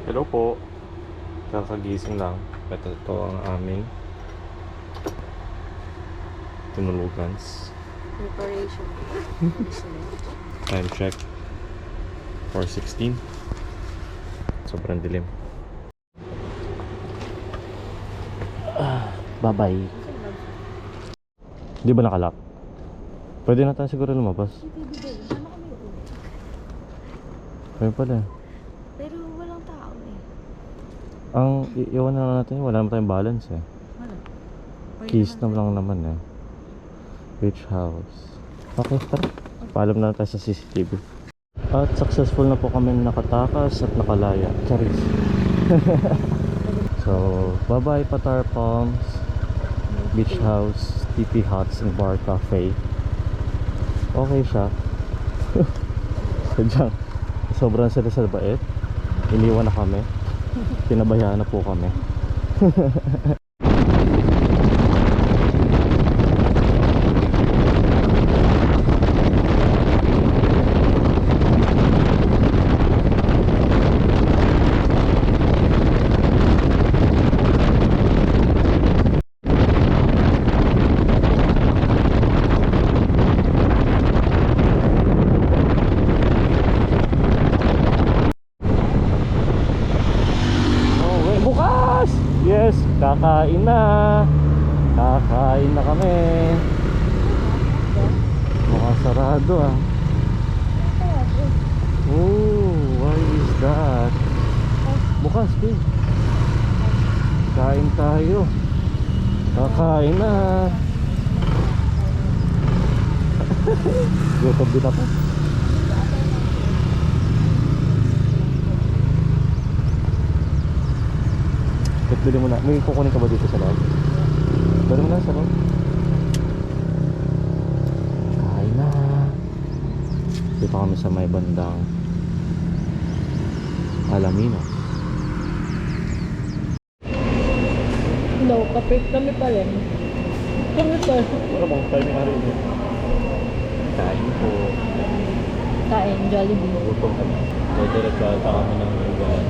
Hello po. Kakagising lang. Ito ang aming tinulugans. Preparation. Time check. 4:16. Sobrang dilim. Bye-bye. Di ba nakalock? Pwede na tayo siguro lumabas. Kaya pala. Pero walang tao eh. Ang iwan na lang natin, wala naman tayong balance eh. Wala. Keys na lang naman eh. Beach house. Okay, tara. Paalam na lang tayo sa CCTV. At successful na po kami nakatakas at nakalaya. Charis. So, bye-bye Patar Palms, Beach House, TP Huts and Bar Cafe. Okay siya. Sadyang sobrang sila sa bait. Iniwan na kami. Pinabayaan na po kami. Okay, bukas! Yes, kakain na. Kakain na kami. Mukhang sarado ah. Oh, why is that? Bukas, babe. Kain tayo. Kakain na. Gutom din ako. Bili mo na. May kukunin ka ba dito sa loob? Bili mo na sa loob. Kain na. Dito kami sa may bandang Alaminos. No, kape kami pa rin. Kami pa. Ano bang time nga rin eh? Kain po. Kain, Jollibee. Gutom kami. Dito nagkata kami ng lugar.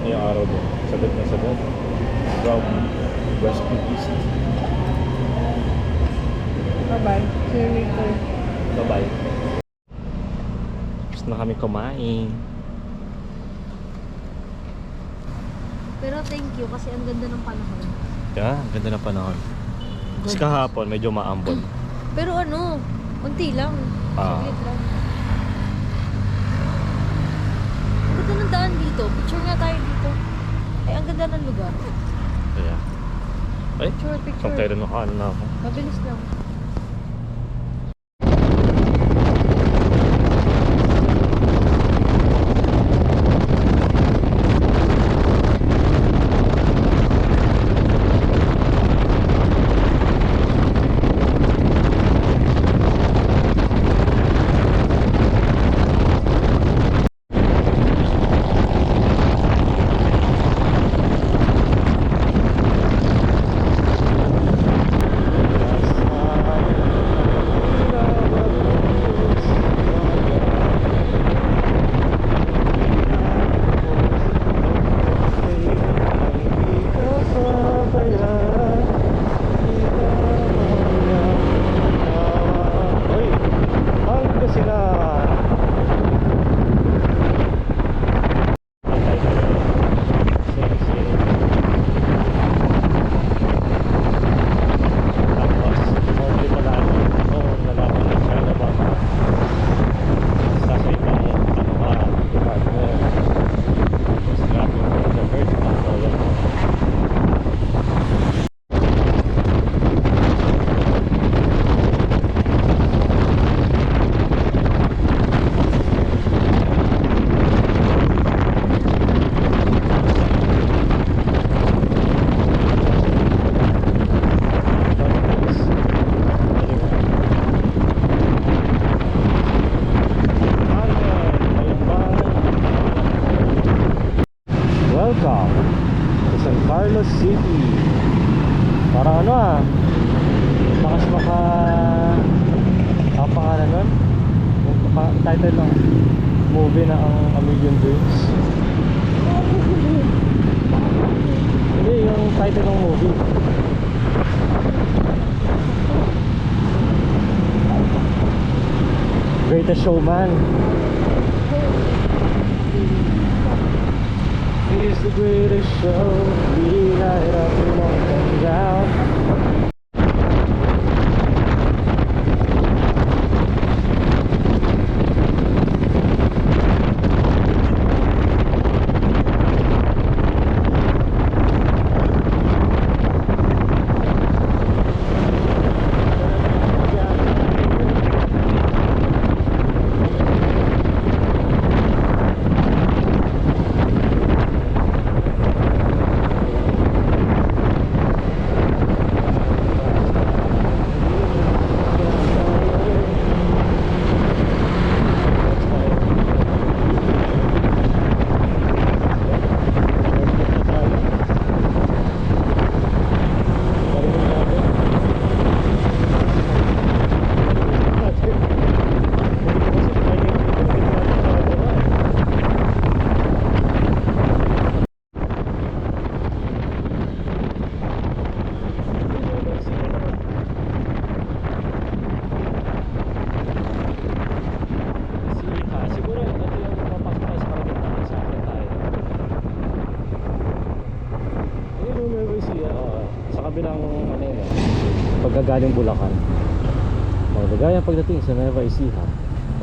Ngayong araw din. Sagat na sagat. From west to east. Bye-bye. See you later. Bye-bye. Tapos na kami kumain. Pero thank you kasi ang ganda ng panahon. Yeah, ang ganda ng panahon. Kasi kahapon medyo maambon. Pero ano, unti lang. Ah. Saglit lang. Ang ganda ng daan dito. Picture nga tayo dito. Ay, ang ganda ng lugar. Kaya. Ay, Picture. saan tayo rin nakaanan na ako. Mabilis lang. Welcome to San Carlos City. Parang ano ah, bakas ang pangalan nun? Yung title ng movie na ang A Million Dreams. title ng movie. Greatest Showman. He's the greatest show. We light up the mountain down. Siguro ito yung papasok tayo sa Kalamitan sa akin tayo. Ayun yung Nueva Ecija, sa kabilang ano yun, pagkagaling Bulacan. Magagayang pagdating sa Nueva Ecija.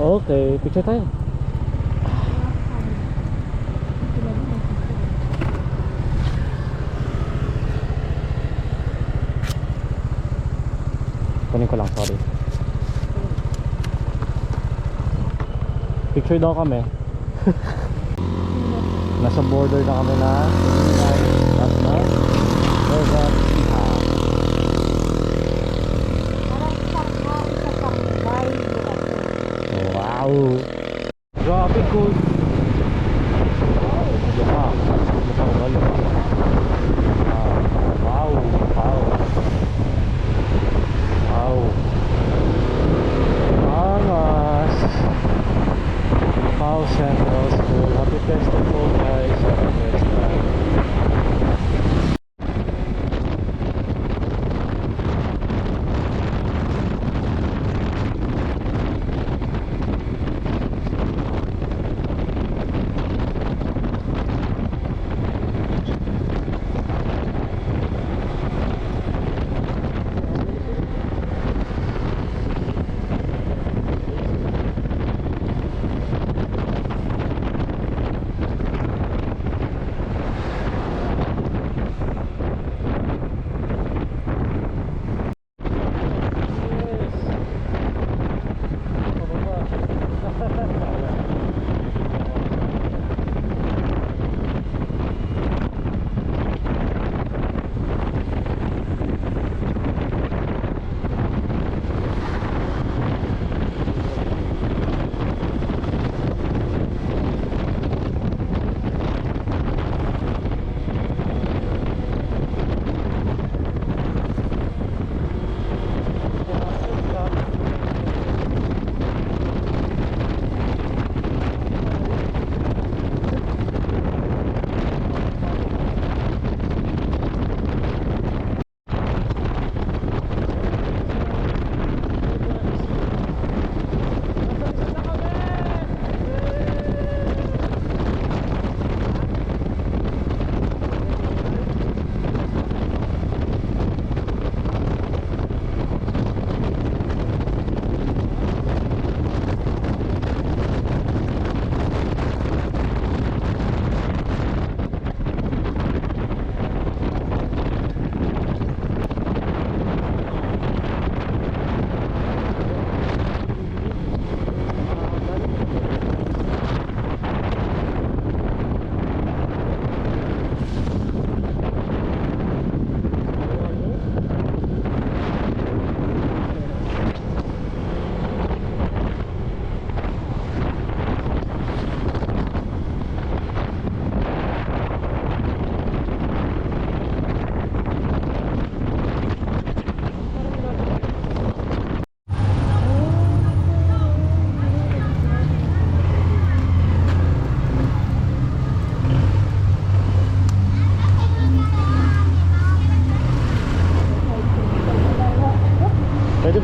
Okay, picture tayo. Kunin ko lang, sorry. Picture daw kami. Nasa border na kami na at na Nueva Ecija. Wow! Grabe cool! Wow! Lupa! Lupa ba? Lupa! Wow! Wow! Wow! Angas! Pau Central School. Happy festival guys. Happy festival.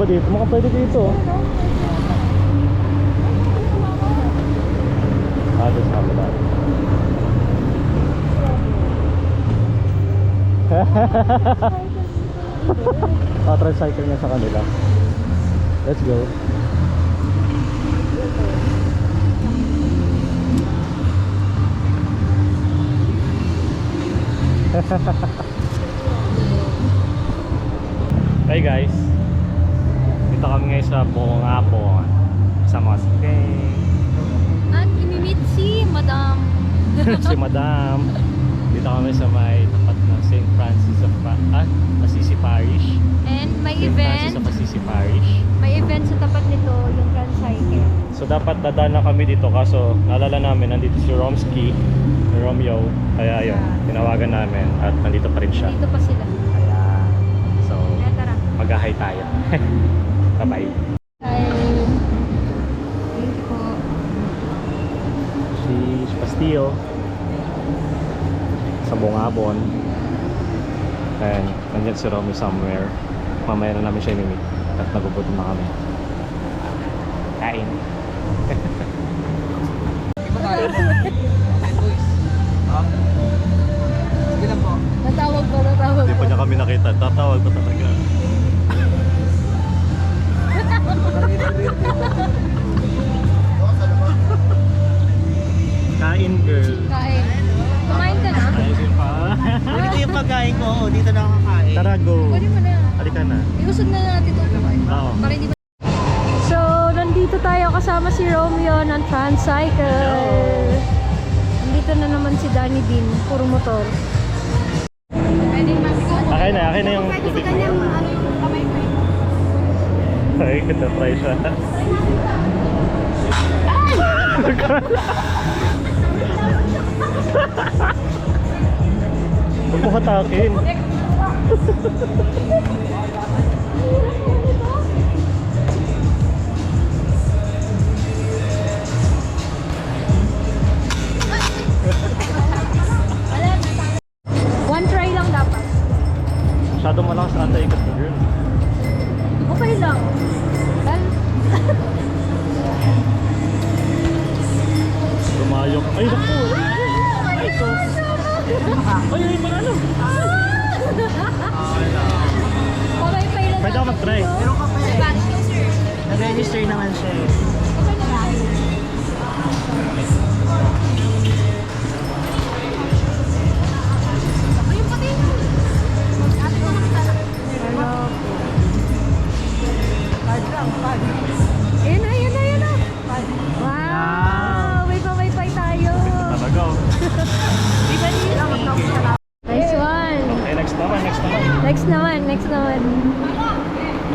dito. Mga pwede dito. Doon sa kabila. Tricycle niya sa kanila. Let's go. Hey guys, dito kami ngayon sa Bongapon sa Mustang. At imimit si Madam. Si Madam. Dito kami sa may tapat ng St. Francis of Assisi Parish. And may St. Francis event. of Assisi Parish. May event sa tapat nito, yung Transcycle. So dapat dadaan na kami dito kaso naalala namin nandito si Romeo. Kaya ayun, tinawagan namin at nandito pa rin siya. Dito pa sila. Kaya, so Kaya tara. mag-ahay tayo. Bye-bye. Thank you po. Si Pastillo sa Bongabon. And nandyan si Romeo somewhere. Mamaya na namin siya imimit at nagugutom na kami. Kain. Natawag pa. Hindi pa niya kami nakita. Tatawag pa talaga. Kain girl. Kain. Kumain ka na? Ayun pa. Dito yung pagkain ko, dito na ako kakain. Tara, go. Pwede mo na. Halika na. Iusod na natin ito. Oo. Para hindi So, nandito tayo kasama si Romeo ng Transcycle. Nandito na naman si Danny Bean, puro motor. Akin na yung tubig mo. Ay, try siya. Huwag mo hatakin. One try lang dapat. Masyado malakas ata ikot mo, girl. Okay lang. Lumayo ka. Ay, naku! Ay, ito. Ay, mga ano? Pamay-pay lang. Pwede ako mag-try. Pero ka pa eh. Nag-register naman siya eh. Ayan na. Wow! May pamay-pay tayo. Talaga. Oh. Nice one. Okay, next naman. Next naman.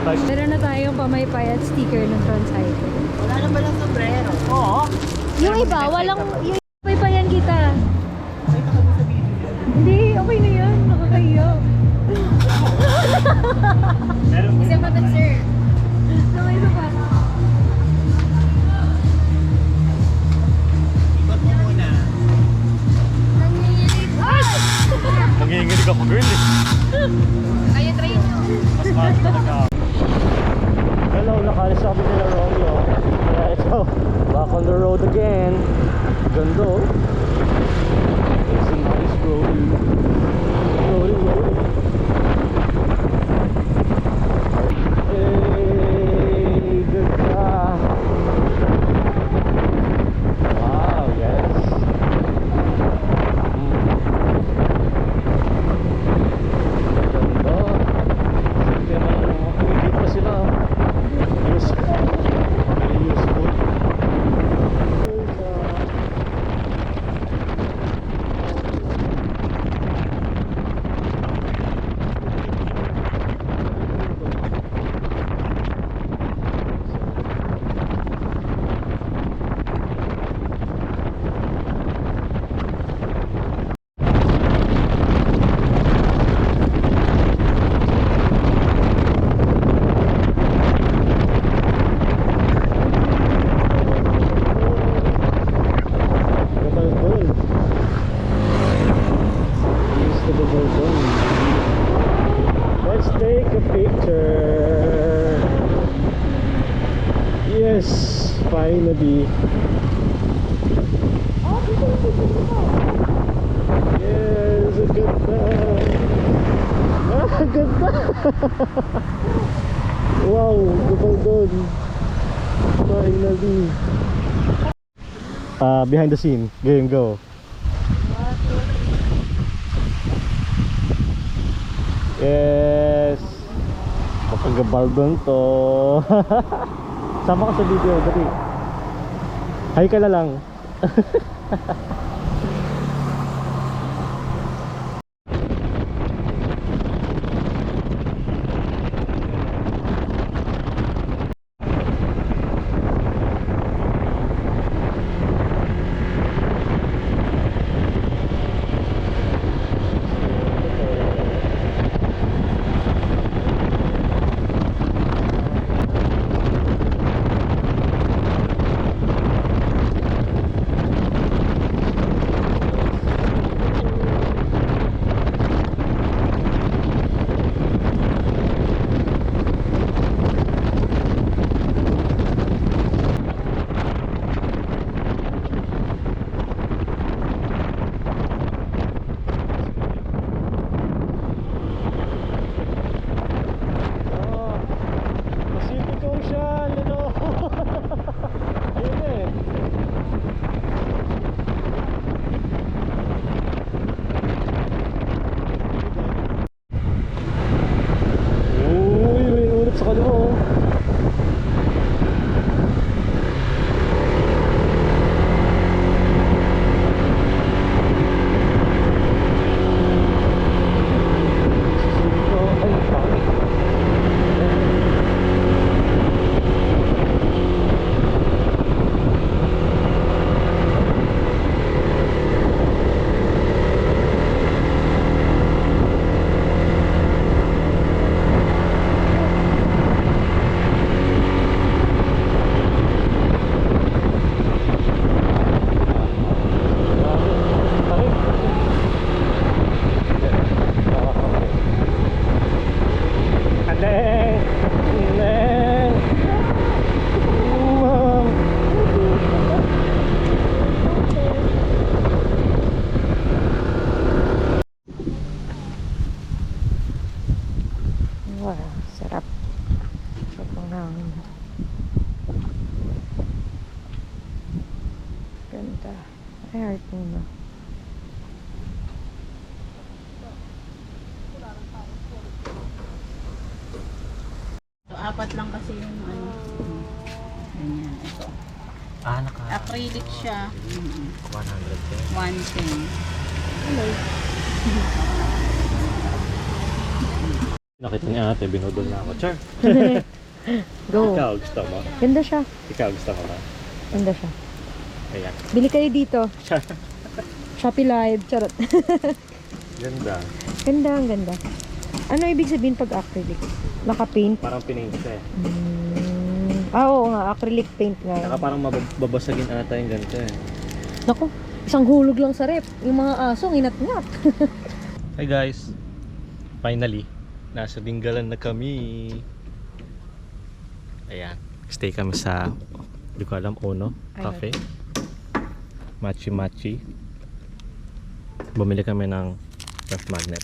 Meron na tayong pamaypay at sticker ng Transcycle. Wala na ba lang sombrero? Oo. Yung iba, walang... Yung pamaypayan kita. Nakita ka mo sa video yan. Hindi, okay na yan. Nakakahiya. Meron. Isa pa to, sir. Isa pa. Ikot mo muna. Nanginginig ako, girl. Kaya try nyo. Mas mahal talaga. Hello, nakalis ako nila Romeo. Kaya ito, back on the road again. Ganda oh. It's a nice road. Road. Hey, good job. Wow, yes. Ganda. Sige naman, kumikita pa sila. Useful. Very useful. baby. Yes, ang ganda. Ang ganda. Wow, gabal doon. Finally. Behind the scene, game go. Yes. Makagabal doon to. Sama ka sa video, dali. Hi ka na lang. Pacific Ocean, ano? Ayun eh. Uy, may ulap sa kaliwa oh. Ay, pangit. Wow, sarap. Sarap ng hangin. Ganda. Ay, heart muna. So, apat lang kasi yung ano. Ganyan, ito. Acrylic siya. 110. 110. Hello. Nakita niya ate, binudol na ako. Char! Go. Ikaw gusto mo? Ganda siya. Ikaw gusto mo ba? Ganda siya. Ayan. Bili kayo dito. Shopee Live. Charot. Ganda. Ganda, ang ganda. Ano ibig sabihin pag acrylic? Naka-paint? Parang pinaint siya eh. Oo nga, acrylic paint nga. Saka parang mababasagin ata yung ganito eh. Naku, isang hulog lang sa rep. Yung mga aso, nginat-ngat. Hi guys! Finally, nasa Dingalan na kami. Ayan. Stay kami sa, hindi ko alam, Ono Cafe. Machi Machi. Bumili kami ng ref magnet.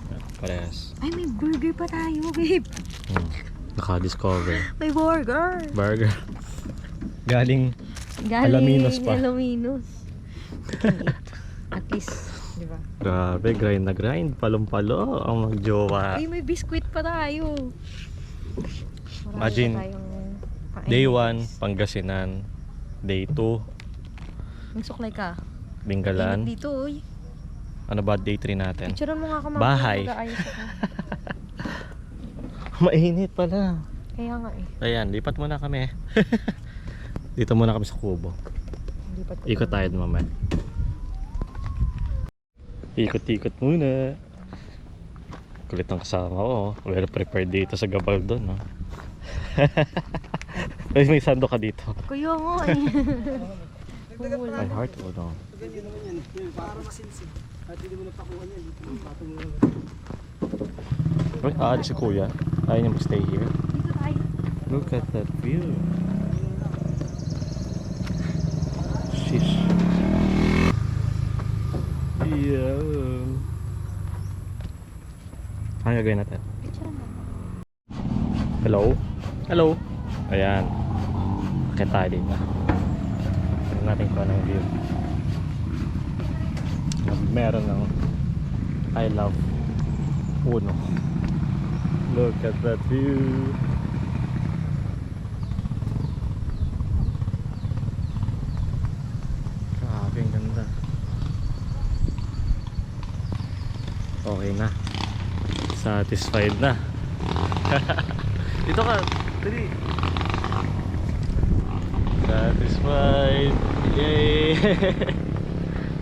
Ayan, parehas. Ay, may burger pa tayo, babe. Naka-discover. May burger. Burger. Galing Alaminos pa. Alaminos. At least, di ba? Grabe, grind na grind. Palong-palo ang magjowa. Ay, may biskwit pa tayo. Marami Imagine, pa tayong Day pa-enjoy. 1, Pangasinan. Day 2, Magsuklay ka. Dingalan. Init dito, uy. Ano ba day 3 natin? Picturean mo nga ako Bahay. mag-aayos ako. Mainit pala. Kaya nga eh. Ayan, lipat muna kami. Dito muna kami sa Kubo. Lipat ko Ikot tayo mamaya. Ikot-ikot muna. Kulit ang kasama ko. Well prepared dito sa Gabaldon. No? May sando ka dito. Kuya mo eh. My heart will know. Para masinsin. At hindi mo napakuha niya. Patong mo. Uy, aalis si Kuya. Ayaw niya mag-stay here. Dito tayo. Look at that view. Sheesh. Yeah. Ano gagawin natin? Hello? Hello? Ayan. Akit tayo dito. Tignan natin kung anong view. Meron ng I love Uno. Look at that view. Grabe, ang ganda. Okay na. Satisfied na. Dito ka. Dali. Satisfied. Yay.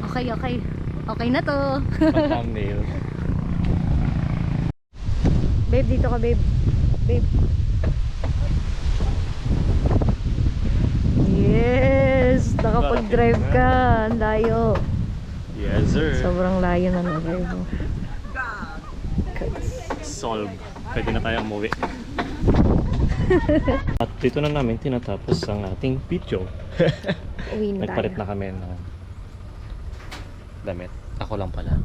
Okay, okay. Okay na to. Pang thumbnail. Babe, dito ka, babe. Babe. Yes! Nakapag-drive ka. Ang layo. Yes, sir. Sobrang layo na na-drive mo. Solve. Pwede na tayo umuwi. At dito na namin tinatapos ang ating video. Uwi na Nagpalit tayo. na kami ng damit. Ako lang pala.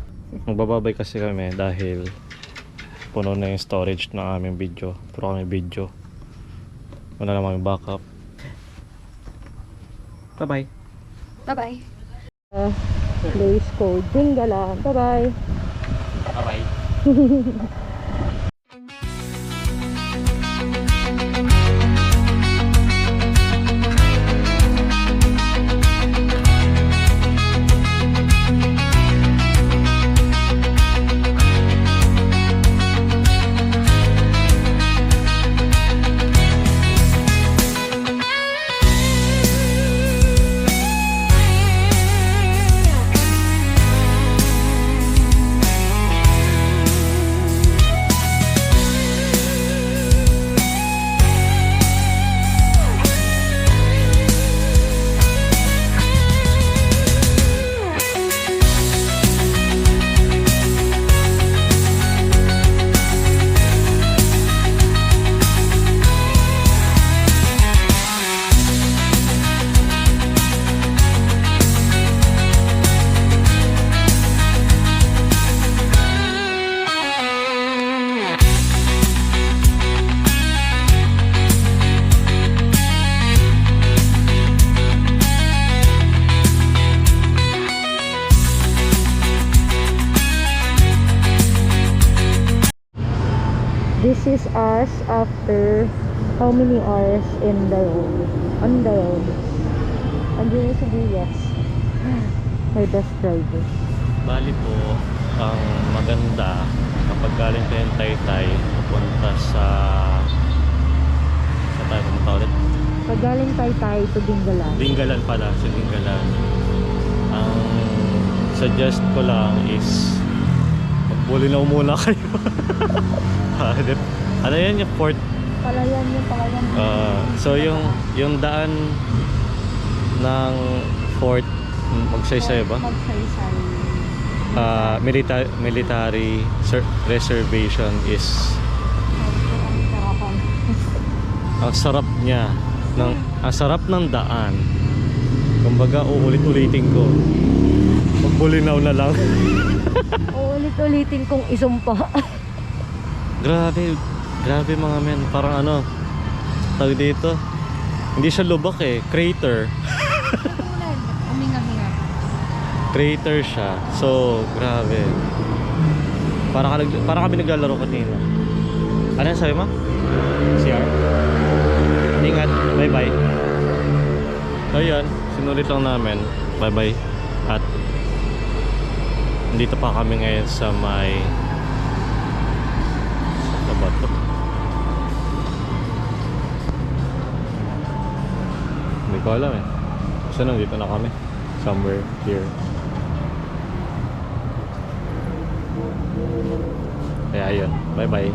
Magbababay kasi kami dahil puno na yung storage ng aming video. Puro kami video. Wala na kami backup. Bye-bye. Bye-bye. Luis Code. Dingala. Bye-bye. Bye-bye. This is us after how many hours in the road? On the road. Andiyan yung sibuyas. My best driver. Bali po, ang maganda kapag galing tayong Taytay pupunta sa tayo pumunta ulit? Pag galing Taytay to Dingalan. Dingalan pala, sa Dingalan. Ang suggest ko lang is magbulinaw muna kayo. Ano yan yung port? Palayan yung palayan. So yung daan ng Fort Magsaysay ba? Magsaysay. Military reservation is ang sarap niya ang sarap ng daan. Kumbaga uulit-ulitin ko. Magbulinaw na lang. Uulit-ulitin kong isumpa. Grabe mga men. Parang ano, tawag dito. Hindi siya lubak eh, crater. Uminga-hinga. Crater siya. So, grabe. Para kami naglalaro kanina. Ano yan sabi mo? CR? Ingat. Bye-bye. So, yun. Sinulit lang namin. Bye-bye. At dito pa kami ngayon sa may ba to? Hindi ko alam eh. Basta nandito na kami. Somewhere here. Kaya yun. Bye bye.